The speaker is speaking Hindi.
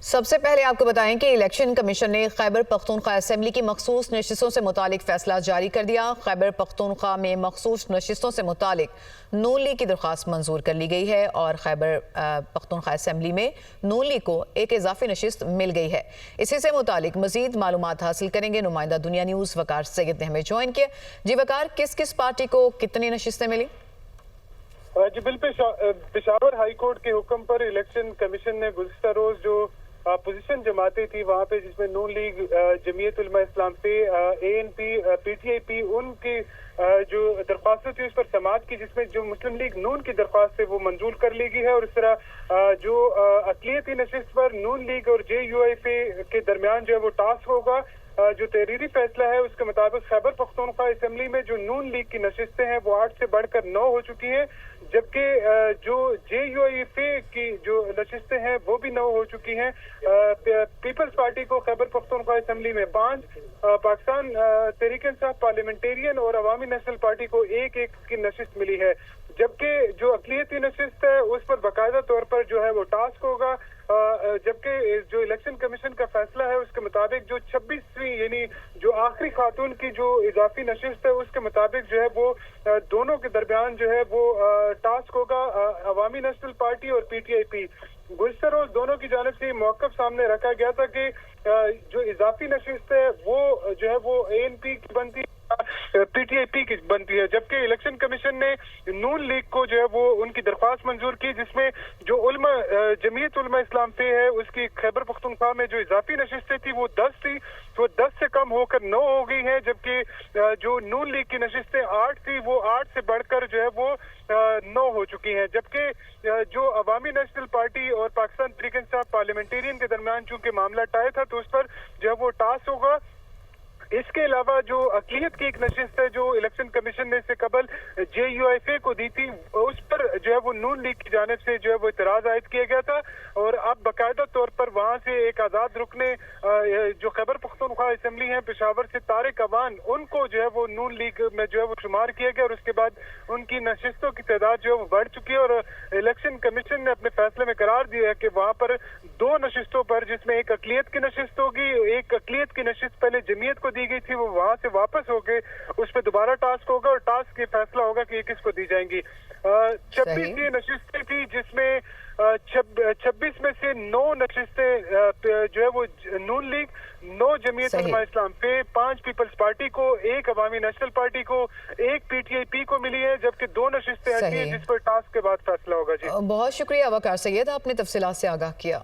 सबसे पहले आपको बताएं कि इलेक्शन कमीशन ने खैबर पख्तूनख्वा असेंबली की मखसूस नशिस्तों से मुतालिक फैसला जारी कर दिया। खैबर पख्तूनख्वा में मखसूस नशिस्तों से मुतालिक नून लीग की दरख्वास्त मंजूर कर ली गई है और खैबर पख्तूनख्वा असेंबली में नून लीग को एक इजाफी नशिस्त मिल गई है। इसी से मुतालिक मजीद मालूमात हासिल करेंगे नुमाइंदा दुनिया न्यूज़ वकार सैयद ने हमें ज्वाइन किया। जी वकार, किस किस पार्टी को कितनी नशिस्तें मिली? जी बिल्कुल, पेशावर हाई कोर्ट के हुक्म पर इलेक्शन कमीशन ने गुज़िश्ता रोज जो पोजीशन जमाती थी वहाँ पे, जिसमें नून लीग, जमीयत उलमा इस्लाम पे, ANP, PTIP, उनकी जो दरख्वास्तें थी उस पर समाअत की, जिसमें जो मुस्लिम लीग नून की दरख्वास्त है वो मंजूर कर ली गई है। और इस तरह जो अक़लियती नशिस्त पर नून लीग और JUIF के दरमियान जो है वो टास्क होगा। जो तहरीरी फैसला है उसके मुताबिक खैबर पख्तूनख्वा असेंबली में जो नून लीग की नशिस्तें हैं वो 8 से बढ़कर 9 हो चुकी हैं, जबकि जो JUIF की जो नशिस्तें हैं वो भी 9 हो चुकी हैं। पीपल्स पार्टी को खैबर पख्तूनख्वा असेंबली में 5, पाकिस्तान तहरीक-ए-इंसाफ पार्लियामेंटेरियन और अवामी नेशनल पार्टी को 1-1 की नशिस्त मिली है, जबकि जो अक़लियती नशिस्त है उस पर बाकायदा तौर पर जो है वो टास्क होगा। जबकि जो इलेक्शन कमीशन का फैसला है उसके मुताबिक जो 26वीं यानी जो आखिरी खातून की जो इजाफी नशिस्त है उसके मुताबिक जो है वो दोनों के दरमियान जो है वो टास्क होगा। अवामी नेशनल पार्टी और PTIP गुज़िश्ता रोज दोनों की जानिब से मौक़िफ़ सामने रखा गया था कि जो इजाफी नशिस्त है वो जो है वो ANP की बनती है, PTIP की बनती है, जबकि इलेक्शन कमीशन ने नून लीग को जो है वो उनकी दरख्वास्त मंजूर की, जिसमें जो उलमा जमीयत उलमा इस्लाम पे है उसकी खैबर पख्तूनख्वा में जो इजाफी नशिस्तें थी वो 10 थी, तो 10 से कम होकर 9 हो गई हैं, जबकि जो नून लीग की नशिस्तें 8 थी वो 8 से बढ़कर जो है वो 9 हो चुकी हैं। जबकि जो अवामी नेशनल पार्टी और पाकिस्तान तहरीक-ए-इंसाफ पार्लियामेंटेरियन के दरमियान चूंकि मामला टाई था तो उस पर जो है वो टास्क होगा। इसके अलावा जो अक़लियत की एक नशिस्त है जो इलेक्शन कमीशन ने इससे कबल JUIF को दी थी, उस पर जो है वो नून लीग की जानिब से जो है वो इतराज़ आयद किया गया था और अब बाकायदा तौर पर वहाँ से एक आज़ाद रुकने जो खैबर पख्तूनख्वा असेंबली है पेशावर से तारिक अवान, उनको जो है वो नून लीग में जो है वो शुमार किया गया और उसके बाद उनकी नशिस्तों की तादाद जो है वो बढ़ चुकी है। और इलेक्शन कमीशन ने अपने फैसले में करार दिया है कि वहाँ पर 2 नशिस्तों पर, जिसमें एक अक़लियत की नशिस्त होगी, एक अक़लियत की नशिस्त पहले जमीयत को दी गई थी वो वहां से वापस होके उस पर दोबारा टास्क होगा और टास्क की फैसला होगा कि ये किसको दी जाएंगी। 26 ये नशिस्तें थी, जिसमें 26 में से 9 नशिस्तें जो है वो नून लीग, 9 जमीयत उलमा इस्लाम पे, 5 पीपल्स पार्टी को, 1 अवामी नेशनल पार्टी को, 1 PTIP को मिली है, जबकि 2 नशिस्तें ऐसी हैं जिस पर टास्क के बाद फैसला होगा। जी बहुत शुक्रिया वकार सैयद, आपने तफसीलात से आगाह किया।